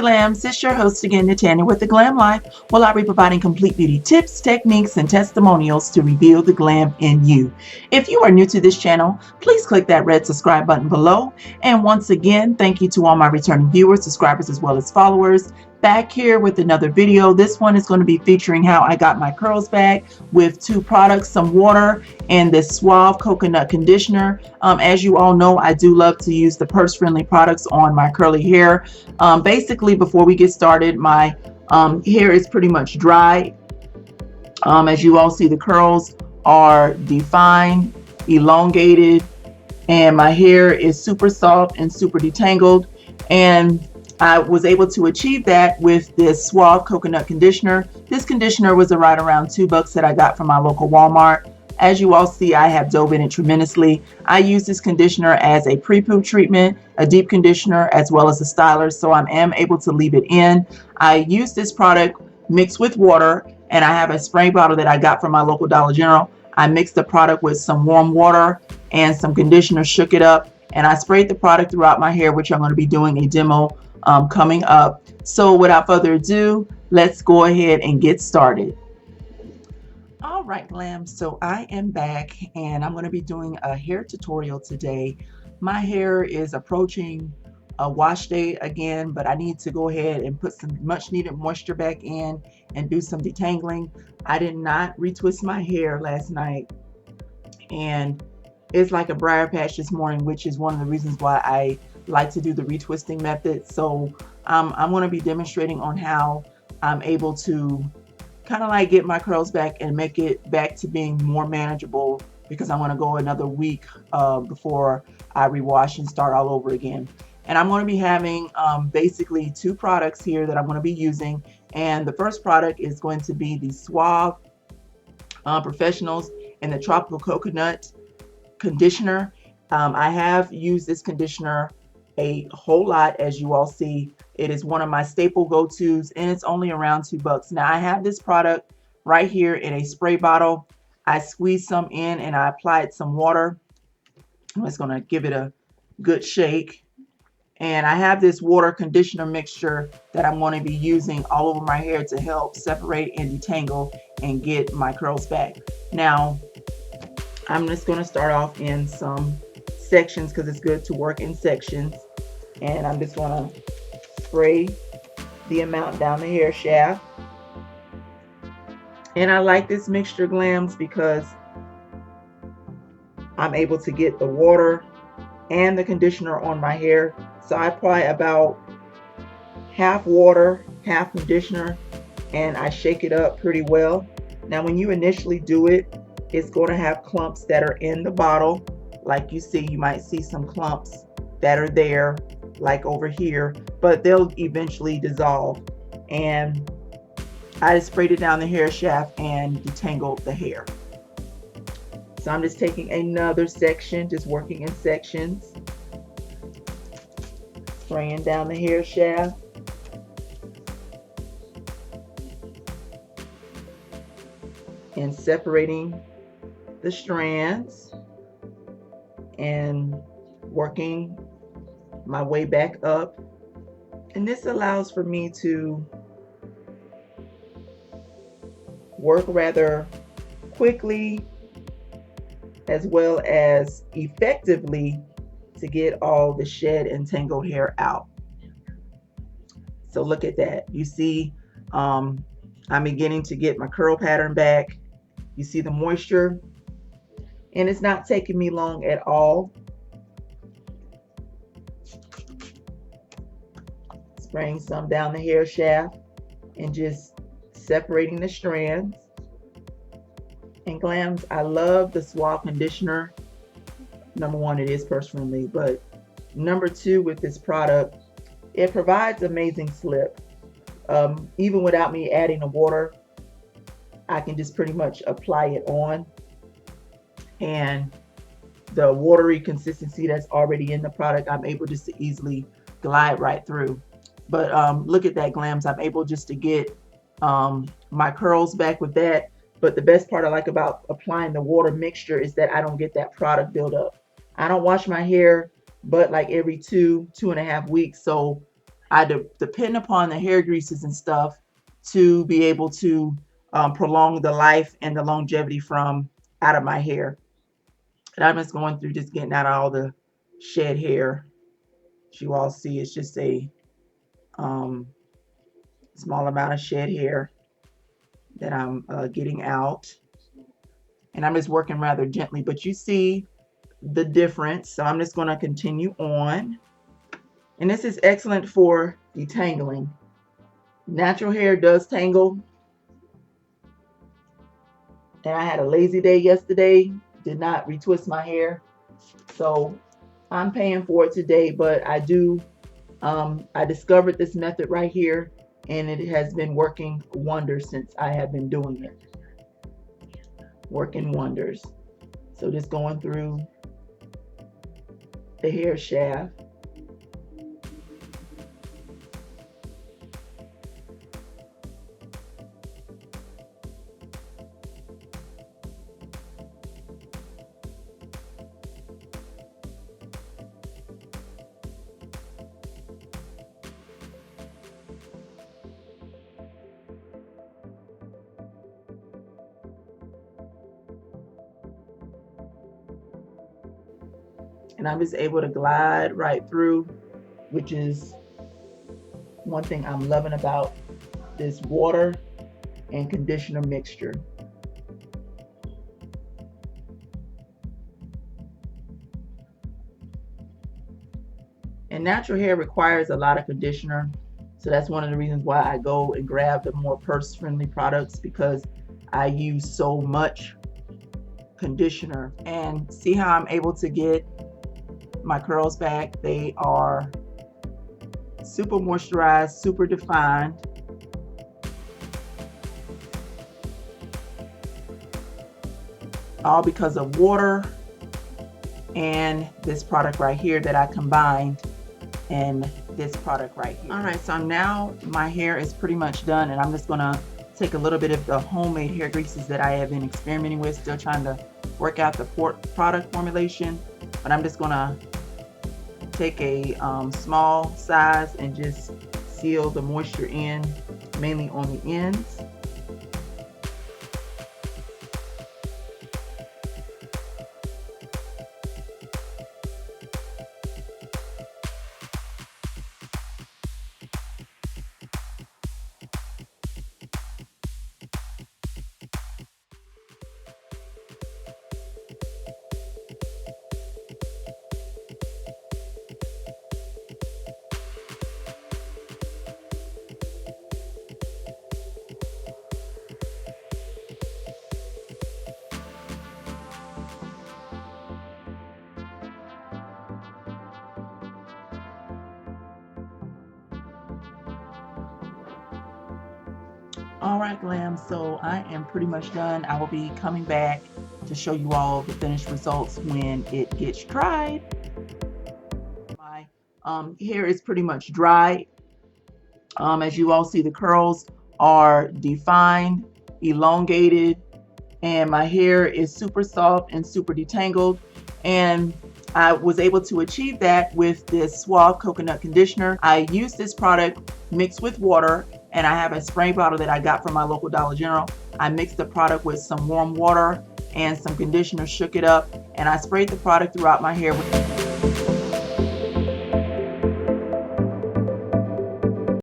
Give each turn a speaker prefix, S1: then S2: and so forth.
S1: G.L.A.M.s, it's your host again, Natanya with the Glam Life. Well, I'll be providing complete beauty tips, techniques, and testimonials to reveal the glam in you. If you are new to this channel, please click that red subscribe button below. And once again, thank you to all my returning viewers, subscribers, as well as followers. Back here with another video. This one is going to be featuring how I got my curls back with two products, some water and this Suave coconut conditioner. As you all know, I do love to use the purse-friendly products on my curly hair. Basically, before we get started, my hair is pretty much dry. As you all see, the curls are defined, elongated, and my hair is super soft and super detangled. And I was able to achieve that with this Suave coconut conditioner. This conditioner was right around $2 that I got from my local Walmart. As you all see, I have dove in it tremendously. I use this conditioner as a pre-poo treatment, a deep conditioner, as well as a styler, so I am able to leave it in. I use this product mixed with water, and I have a spray bottle that I got from my local Dollar General. I mixed the product with some warm water and some conditioner, shook it up, and I sprayed the product throughout my hair, which I'm going to be doing a demo coming up. So without further ado, let's go ahead and get started. All right, Glam, so I am back and I'm going to be doing a hair tutorial today. My hair is approaching a wash day again, but I need to go ahead and put some much needed moisture back in and do some detangling. I did not retwist my hair last night, and it's like a briar patch this morning, which is one of the reasons why I like to do the retwisting method. So I'm going to be demonstrating on how I'm able to kind of like get my curls back and make it back to being more manageable, because I want to go another week before I rewash and start all over again. And I'm going to be having basically two products here that I'm going to be using. And the first product is going to be the Suave Professionals and the Tropical Coconut Conditioner. I have used this conditioner a whole lot. As you all see, it is one of my staple go-tos, and it's only around $2. Now I have this product right here in a spray bottle. I squeeze some in and I applied some water. I'm just going to give it a good shake, and I have this water conditioner mixture that I'm going to be using all over my hair to help separate and detangle and get my curls back. Now I'm just going to start off in some sections because it's good to work in sections, and I'm just going to spray the amount down the hair shaft. And I like this mixture, Glams, because I'm able to get the water and the conditioner on my hair. So I apply about half water, half conditioner, and I shake it up pretty well. Now when you initially do it, it's going to have clumps that are in the bottle. Like you see, you might see some clumps that are there, like over here, but they'll eventually dissolve. And I just sprayed it down the hair shaft and detangled the hair. So I'm just taking another section, just working in sections, spraying down the hair shaft. And separating the strands and working my way back up. And this allows for me to work rather quickly as well as effectively to get all the shed and tangled hair out. So look at that. You see, I'm beginning to get my curl pattern back. You see the moisture, and it's not taking me long at all. Spraying some down the hair shaft and just separating the strands. And Glams, I love the Suave conditioner. Number one, it is purse friendly, but number two, with this product, it provides amazing slip. Even without me adding the water, I can just pretty much apply it on, and the watery consistency that's already in the product, I'm able just to easily glide right through. But look at that, Glams. I'm able just to get my curls back with that. But the best part I like about applying the water mixture is that I don't get that product buildup. I don't wash my hair but like every 2.5 weeks. So I depend upon the hair greases and stuff to be able to prolong the life and the longevity from out of my hair. And I'm just going through, just getting out all the shed hair. As you all see, it's just a um, small amount of shed hair that I'm getting out. And I'm just working rather gently, but you see the difference. So I'm just going to continue on. And this is excellent for detangling. Natural hair does tangle. And I had a lazy day yesterday. Did not retwist my hair. So I'm paying for it today, but I do. I discovered this method right here, and it has been working wonders since I have been doing it. Working wonders. So just going through the hair shaft. And I'm just able to glide right through, which is one thing I'm loving about this water and conditioner mixture. And natural hair requires a lot of conditioner. So that's one of the reasons why I go and grab the more purse-friendly products, because I use so much conditioner. And see how I'm able to get my curls back? They are super moisturized, super defined. All because of water and this product right here that I combined, and this product right here. All right, so now my hair is pretty much done, and I'm just gonna take a little bit of the homemade hair greases that I have been experimenting with, still trying to work out the product formulation, but I'm just gonna take a small size and just seal the moisture in, mainly on the ends. All right, Glam, so I am pretty much done. I will be coming back to show you all the finished results when it gets dried. My hair is pretty much dry. As you all see, the curls are defined, elongated, and my hair is super soft and super detangled. And I was able to achieve that with this Suave coconut conditioner. I used this product mixed with water, and I have a spray bottle that I got from my local Dollar General. I mixed the product with some warm water and some conditioner, shook it up, and I sprayed the product throughout my hair.